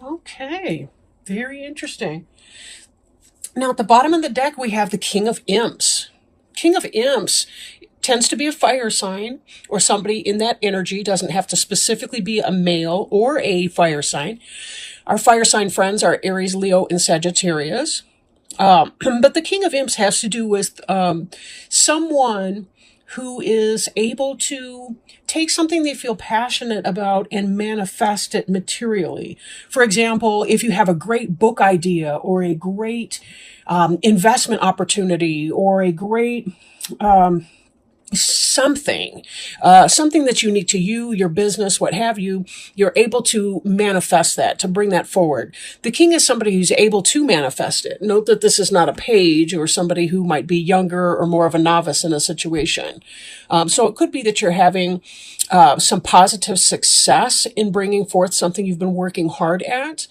Okay. Very interesting. Now, at the bottom of the deck, we have the King of Imps. King of Imps tends to be a fire sign or somebody in that energy. Doesn't have to specifically be a male or a fire sign. Our fire sign friends are Aries, Leo, and Sagittarius. But the King of Imps has to do with someone who is able to take something they feel passionate about and manifest it materially. For example, if you have a great book idea or a great investment opportunity or a great something, something that's unique to you, your business, what have you, you're able to manifest that, to bring that forward. The king is somebody who's able to manifest it. Note that this is not a page or somebody who might be younger or more of a novice in a situation. So it could be that you're having some positive success in bringing forth something you've been working hard at.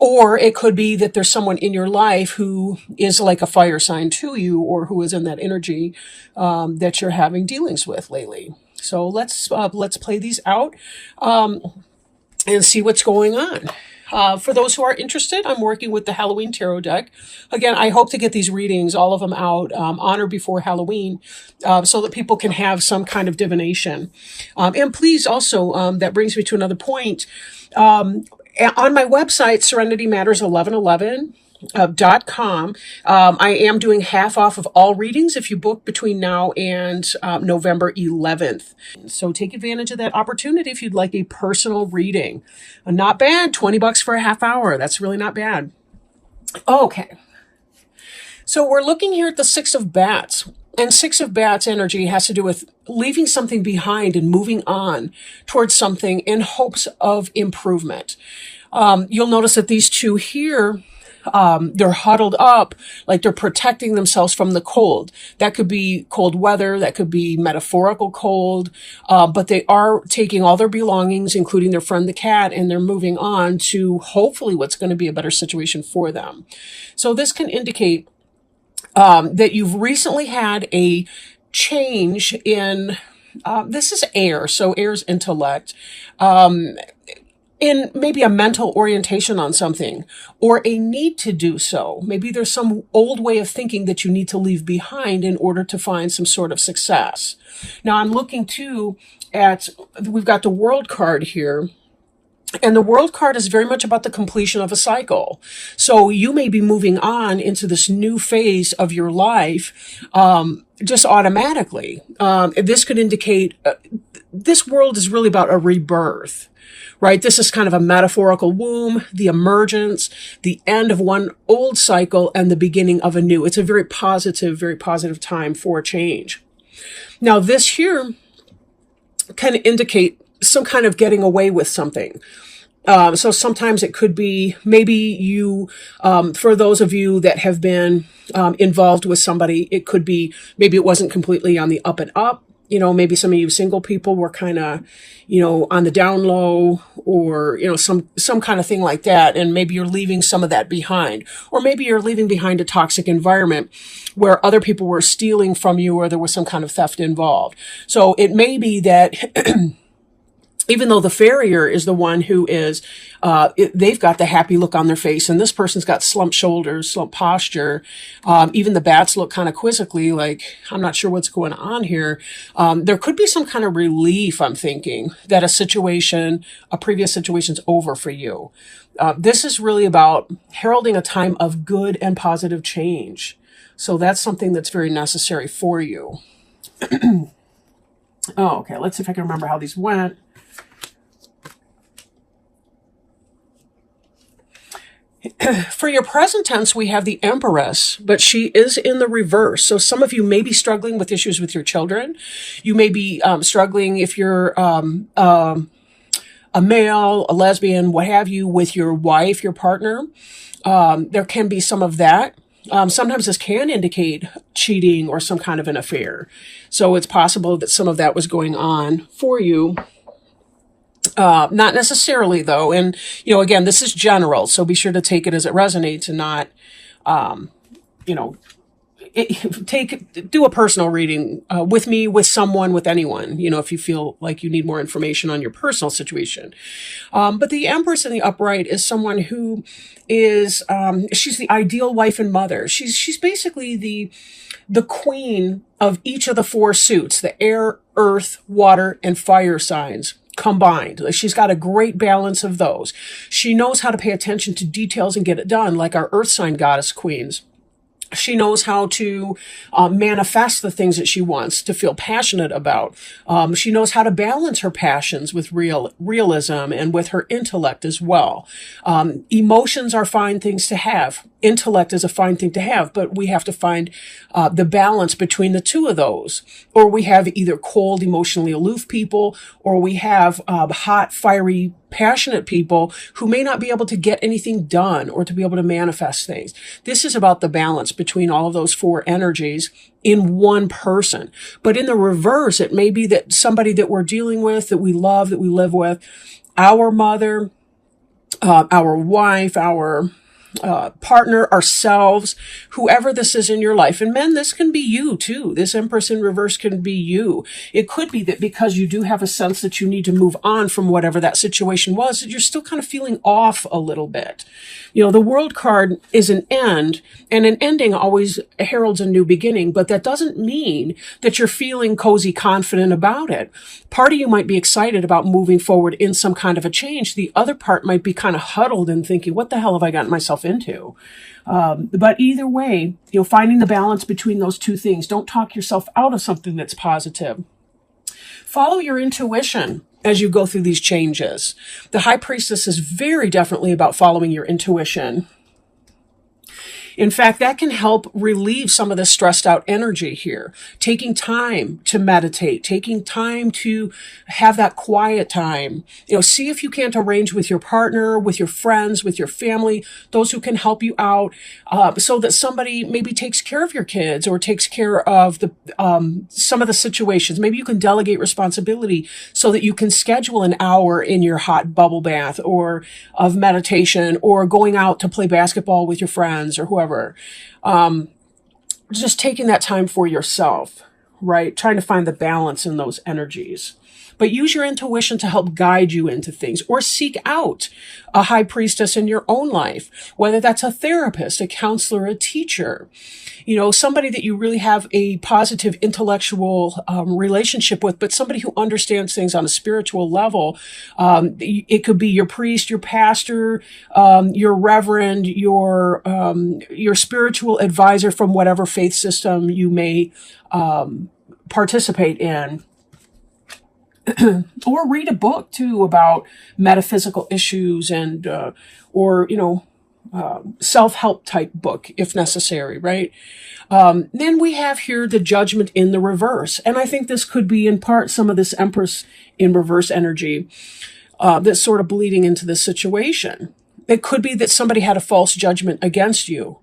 Or it could be that there's someone in your life who is like a fire sign to you or who is in that energy that you're having dealings with lately. So let's play these out and see what's going on. For those who are interested, I'm working with the Halloween Tarot deck. Again, I hope to get these readings, all of them out on or before Halloween, so that people can have some kind of divination. And please also, that brings me to another point. On my website, serenitymatters1111.com, I am doing half off of all readings if you book between now and November 11th. So take advantage of that opportunity if you'd like a personal reading. Not bad, $20 for a half hour. That's really not bad. Okay. So we're looking here at the Six of Bats. And Six of Bats energy has to do with leaving something behind and moving on towards something in hopes of improvement. You'll notice that these two here, they're huddled up like they're protecting themselves from the cold. That could be cold weather. That could be metaphorical cold. But they are taking all their belongings, including their friend, the cat, and they're moving on to hopefully what's going to be a better situation for them. So this can indicate that you've recently had a change in, this is air, so air's intellect, in maybe a mental orientation on something or a need to do so. Maybe there's some old way of thinking that you need to leave behind in order to find some sort of success. Now I'm looking too at, we've got the World card here. And the World card is very much about the completion of a cycle. So you may be moving on into this new phase of your life, just automatically. This could indicate, this world is really about a rebirth, right? This is kind of a metaphorical womb, the emergence, the end of one old cycle and the beginning of a new. It's a very positive time for change. Now this here can indicate some kind of getting away with something. So sometimes it could be maybe you, for those of you that have been involved with somebody, it could be maybe it wasn't completely on the up and up. You know, maybe some of you single people were kind of, you know, on the down low or, you know, some kind of thing like that. And maybe you're leaving some of that behind. Or maybe you're leaving behind a toxic environment where other people were stealing from you or there was some kind of theft involved. So it may be that even though the farrier is the one who is, they've got the happy look on their face, and this person's got slumped shoulders, slumped posture. Even the bats look kind of quizzically, like, I'm not sure what's going on here. There could be some kind of relief, I'm thinking, that a previous situation's over for you. This is really about heralding a time of good and positive change. So that's something that's very necessary for you. Oh, okay, let's see if I can remember how these went. For your present tense, we have the Empress, but she is in the reverse. So some of you may be struggling with issues with your children. You may be struggling if you're a male, a lesbian, what have you, with your wife, your partner. There can be some of that. Sometimes this can indicate cheating or some kind of an affair. So it's possible that some of that was going on for you. Not necessarily though. And, you know, again, this is general, so be sure to take it as it resonates and not, you know, do a personal reading with me, with someone, with anyone, if you feel like you need more information on your personal situation. But the Empress in the upright is someone who is, she's the ideal wife and mother. She's basically the queen of each of the four suits, the air, earth, water, and fire signs combined. She's got a great balance of those. She knows how to pay attention to details and get it done, like our earth sign goddess queens. She knows how to manifest the things that she wants to feel passionate about. She knows how to balance her passions with realism and with her intellect as well. Emotions are fine things to have. Intellect is a fine thing to have, but we have to find the balance between the two of those. Or we have either cold, emotionally aloof people, or we have hot, fiery, passionate people who may not be able to get anything done or to be able to manifest things. This is about the balance between all of those four energies in one person. But in the reverse, it may be that somebody that we're dealing with, that we love, that we live with, our mother, our wife, our partner, ourselves, whoever this is in your life. And men, this can be you too. This Empress in reverse can be you. It could be that because you do have a sense that you need to move on from whatever that situation was, that you're still kind of feeling off a little bit. The World card is an end, and an ending always heralds a new beginning, but that doesn't mean that you're feeling cozy, confident about it. Part of you might be excited about moving forward in some kind of a change. The other part might be kind of huddled and thinking, what the hell have I gotten myself into? But either way, finding the balance between those two things. Don't talk yourself out of something that's positive. Follow your intuition as you go through these changes. The High Priestess is very definitely about following your intuition. In fact, that can help relieve some of the stressed out energy here. Taking time to meditate, taking time to have that quiet time. See if you can't arrange with your partner, with your friends, with your family, those who can help you out, so that somebody maybe takes care of your kids or takes care of some of the situations. Maybe you can delegate responsibility so that you can schedule an hour in your hot bubble bath or of meditation or going out to play basketball with your friends or whoever. Just taking that time for yourself, right? Trying to find the balance in those energies. But use your intuition to help guide you into things, or seek out a high priestess in your own life, whether that's a therapist, a counselor, a teacher, somebody that you really have a positive intellectual relationship with, but somebody who understands things on a spiritual level. It could be your priest, your pastor, your reverend, your spiritual advisor from whatever faith system you may participate in. Or read a book too about metaphysical issues and self-help type book if necessary, right? Then we have here the Judgment in the reverse, and I think this could be in part some of this Empress in reverse energy that's sort of bleeding into this situation. It could be that somebody had a false judgment against you.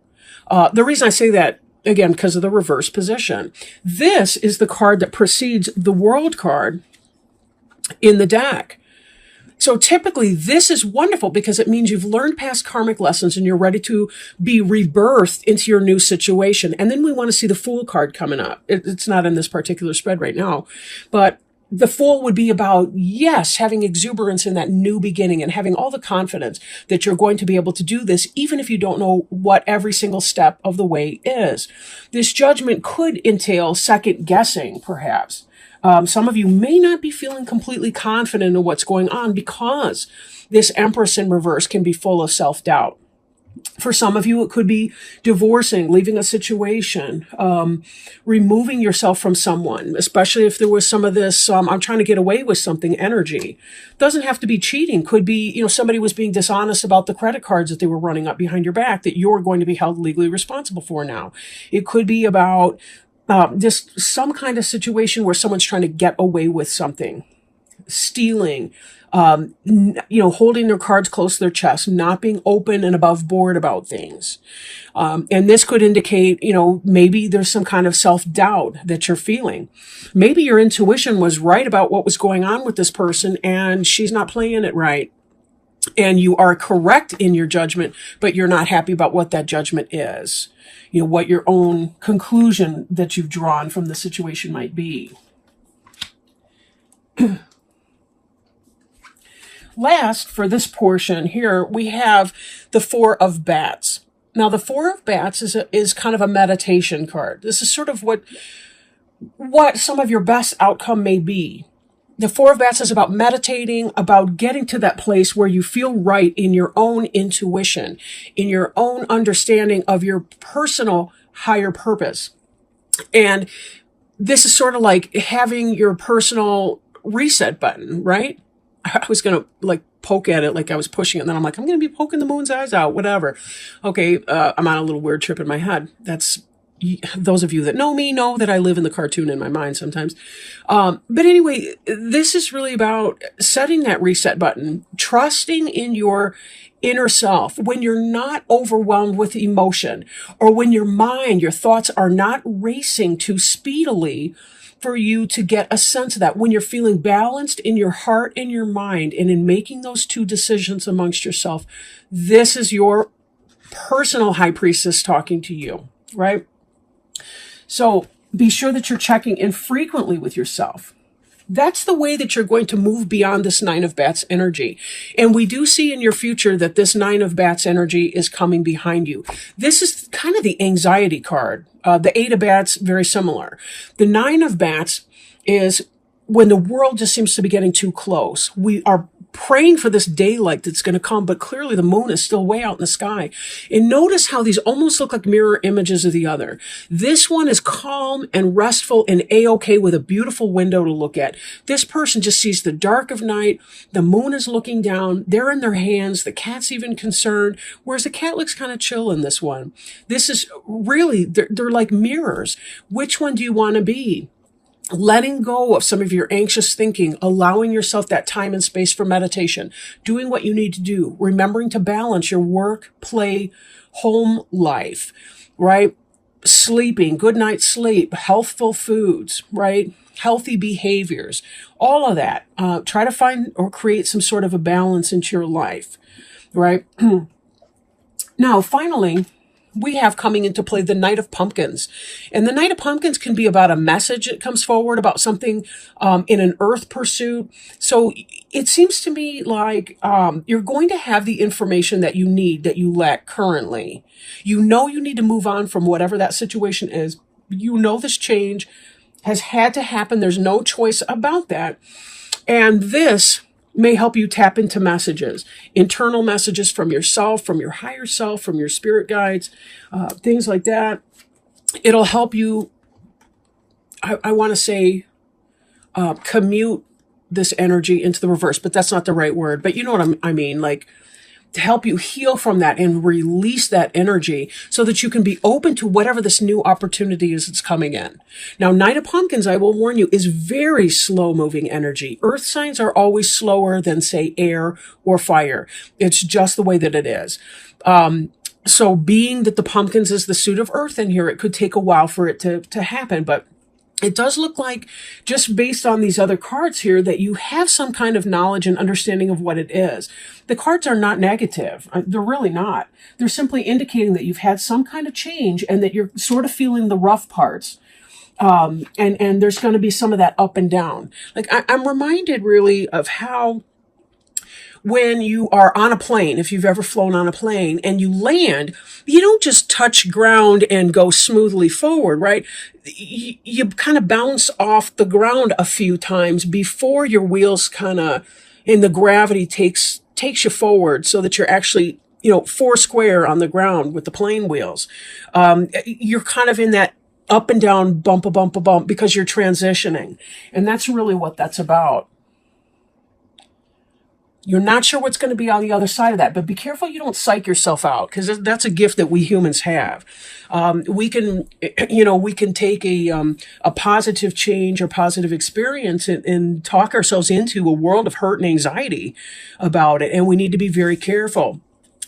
The reason I say that, again, because of the reverse position. This is the card that precedes the World card in the deck. So typically this is wonderful because it means you've learned past karmic lessons and you're ready to be rebirthed into your new situation. And then we want to see the Fool card coming up. It's not in this particular spread right now, but the Fool would be about, yes, having exuberance in that new beginning and having all the confidence that you're going to be able to do this, even if you don't know what every single step of the way is. This Judgment could entail second guessing, perhaps. Some of you may not be feeling completely confident in what's going on because this Empress in reverse can be full of self-doubt. For some of you, it could be divorcing, leaving a situation, removing yourself from someone, especially if there was some of this, I'm trying to get away with something energy. Doesn't have to be cheating. Could be, somebody was being dishonest about the credit cards that they were running up behind your back that you're going to be held legally responsible for now. It could be about just some kind of situation where someone's trying to get away with something, stealing, holding their cards close to their chest, not being open and above board about things. And this could indicate, maybe there's some kind of self-doubt that you're feeling. Maybe your intuition was right about what was going on with this person and she's not playing it right. and you are correct in your judgment, but you're not happy about what that judgment is. You know, what your own conclusion that you've drawn from the situation might be. Last, for this portion here, we have the Four of Bats. Now, the Four of Bats is kind of a meditation card. This is sort of what some of your best outcome may be. The Four of Bats is about meditating, about getting to that place where you feel right in your own intuition, in your own understanding of your personal higher purpose. And this is sort of like having your personal reset button, right? I was going to like poke at it like I was pushing it. And then I'm like, I'm going to be poking the moon's eyes out, whatever. Okay, I'm on a little weird trip in my head. That's those of you that know me know that I live in the cartoon in my mind sometimes. But anyway, this is really about setting that reset button, trusting in your inner self when you're not overwhelmed with emotion, or when your mind, your thoughts are not racing too speedily for you to get a sense of that, when you're feeling balanced in your heart and your mind, and in making those two decisions amongst yourself. This is your personal high priestess talking to you, right? So be sure that you're checking in frequently with yourself. That's the way that you're going to move beyond this Nine of Bats energy. And we do see in your future that this Nine of Bats energy is coming behind you. This is kind of the anxiety card. The Eight of Bats, very similar. The Nine of Bats is when the world just seems to be getting too close. We are praying for this daylight that's going to come, but clearly the moon is still way out in the sky. And notice how these almost look like mirror images of the other. This one is calm and restful and a-okay with a beautiful window to look at. This person just sees the dark of night. The moon is looking down. They're in their hands. The cat's even concerned, whereas the cat looks kind of chill in this one. This is really, they're like mirrors. Which one do you want to be? Letting go of some of your anxious thinking, allowing yourself that time and space for meditation, doing what you need to do, remembering to balance your work, play, home life, right? Sleeping, good night's sleep, healthful foods, right? Healthy behaviors, all of that. Try to find or create some sort of a balance into your life, right? Now, finally, we have coming into play the Knight of Pumpkins. And the Knight of Pumpkins can be about a message that comes forward, about something in an earth pursuit. So it seems to me like you're going to have the information that you need, that you lack currently. You know you need to move on from whatever that situation is. You know this change has had to happen. There's no choice about that. And this may help you tap into messages, internal messages from yourself, from your higher self, from your spirit guides, things like that. It'll help you, I want to say, commute this energy into the reverse, but that's not the right word. But you know what I mean, like to help you heal from that and release that energy so that you can be open to whatever this new opportunity is that's coming in. Now, Knight of Pumpkins, I will warn you, is very slow moving energy. Earth signs are always slower than, say, air or fire. It's just the way that it is. So being that the pumpkins is the suit of earth in here, it could take a while for it to happen, but it does look like, just based on these other cards here, that you have some kind of knowledge and understanding of what it is. The cards are not negative. They're really not. They're simply indicating that you've had some kind of change and that you're sort of feeling the rough parts. And there's going to be some of that up and down. Like I'm reminded really of how when you are on a plane, if you've ever flown on a plane and you land, you don't just touch ground and go smoothly forward, right? You kind of bounce off the ground a few times before your wheels kind of, and the gravity takes you forward so that you're actually, four square on the ground with the plane wheels. You're kind of in that up and down, bump, a bump, a bump, because you're transitioning. And that's really what that's about. You're not sure what's going to be on the other side of that, but be careful you don't psych yourself out, because that's a gift that we humans have. We can take a positive change or positive experience and talk ourselves into a world of hurt and anxiety about it, and we need to be very careful.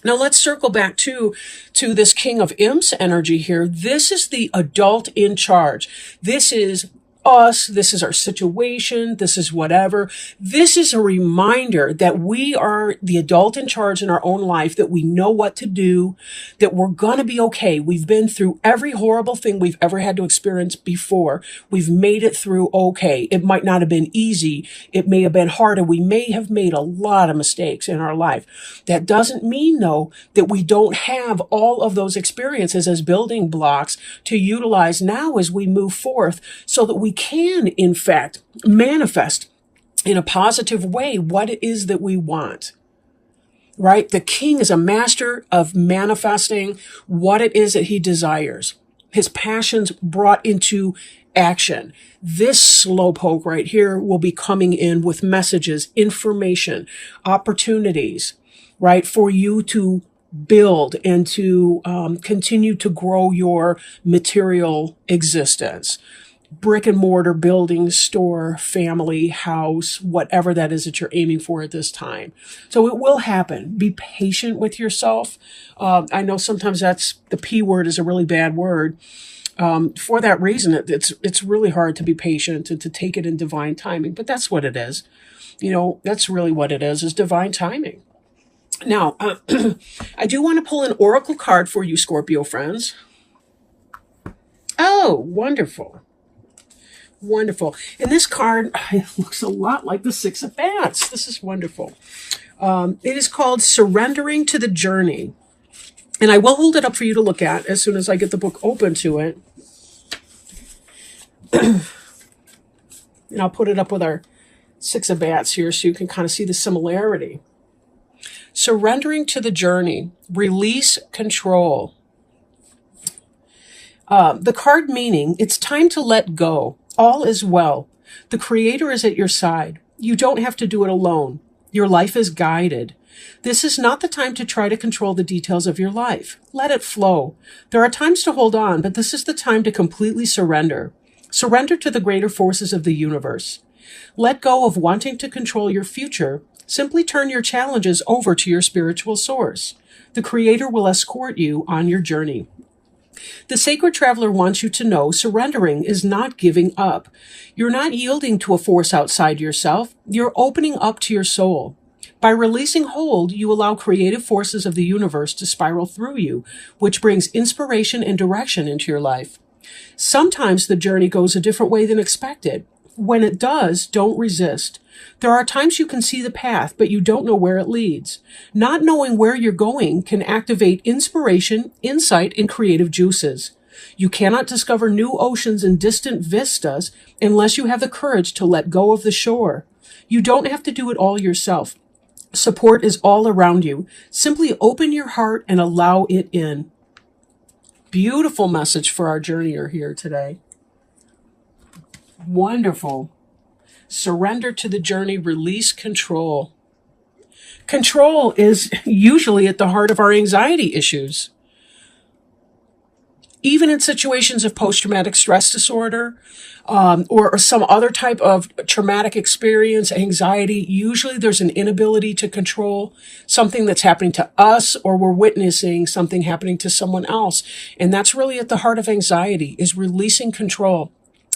Now let's circle back to this King of Imps energy here. This is the adult in charge. This is us. This is our situation. This is whatever. This is a reminder that we are the adult in charge in our own life, that we know what to do, that we're going to be okay. We've been through every horrible thing we've ever had to experience before. We've made it through okay. It might not have been easy. It may have been hard, and we may have made a lot of mistakes in our life. That doesn't mean, though, that we don't have all of those experiences as building blocks to utilize now as we move forth, so that we can, in fact, manifest in a positive way what it is that we want. Right? The king is a master of manifesting what it is that he desires. His passions brought into action. This slowpoke right here will be coming in with messages, information, opportunities, right, for you to build and to continue to grow your material existence. Brick and mortar, building, store, family, house, whatever that is that you're aiming for at this time. So it will happen. Be patient with yourself. I know sometimes the P word is a really bad word. For that reason, it's really hard to be patient and to take it in divine timing. But that's what it is. That's really what it is divine timing. Now, I do want to pull an oracle card for you, Scorpio friends. Oh, wonderful. Wonderful. And this card looks a lot like the Six of Bats. This is wonderful. It is called Surrendering to the Journey. And I will hold it up for you to look at as soon as I get the book open to it. And I'll put it up with our Six of Bats here so you can kind of see the similarity. Surrendering to the journey. Release control. The card meaning, it's time to let go. All is well. The Creator is at your side. You don't have to do it alone. Your life is guided. This is not the time to try to control the details of your life. Let it flow. There are times to hold on, but this is the time to completely surrender. Surrender to the greater forces of the universe. Let go of wanting to control your future. Simply turn your challenges over to your spiritual source. The Creator will escort you on your journey. The sacred traveler wants you to know surrendering is not giving up. You're not yielding to a force outside yourself. You're opening up to your soul. By releasing hold, you allow creative forces of the universe to spiral through you, which brings inspiration and direction into your life. Sometimes the journey goes a different way than expected. When it does, don't resist. There are times you can see the path, but you don't know where it leads. Not knowing where you're going can activate inspiration, insight, and creative juices. You cannot discover new oceans and distant vistas unless you have the courage to let go of the shore. You don't have to do it all yourself. Support is all around you. Simply open your heart and allow it in. Beautiful message for our journeyer here today. Wonderful. Surrender to the journey, release control. Control is usually at the heart of our anxiety issues. Even in situations of post-traumatic stress disorder or some other type of traumatic experience, anxiety, usually there's an inability to control something that's happening to us, or we're witnessing something happening to someone else. And that's really at the heart of anxiety, is releasing control.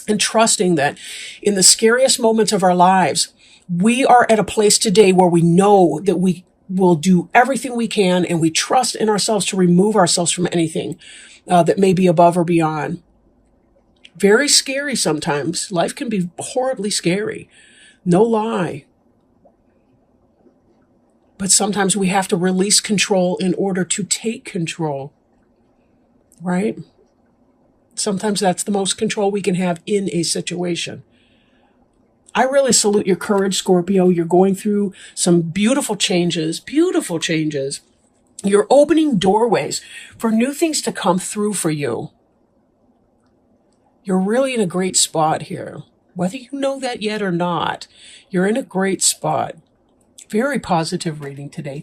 And trusting that in the scariest moments of our lives, we are at a place today where we know that we will do everything we can, and we trust in ourselves to remove ourselves from anything that may be above or beyond. Very scary sometimes. Life can be horribly scary. No lie. But sometimes we have to release control in order to take control. Right? Sometimes that's the most control we can have in a situation. I really salute your courage, Scorpio. You're going through some beautiful changes, beautiful changes. You're opening doorways for new things to come through for you. You're really in a great spot here. Whether you know that yet or not, you're in a great spot. Very positive reading today.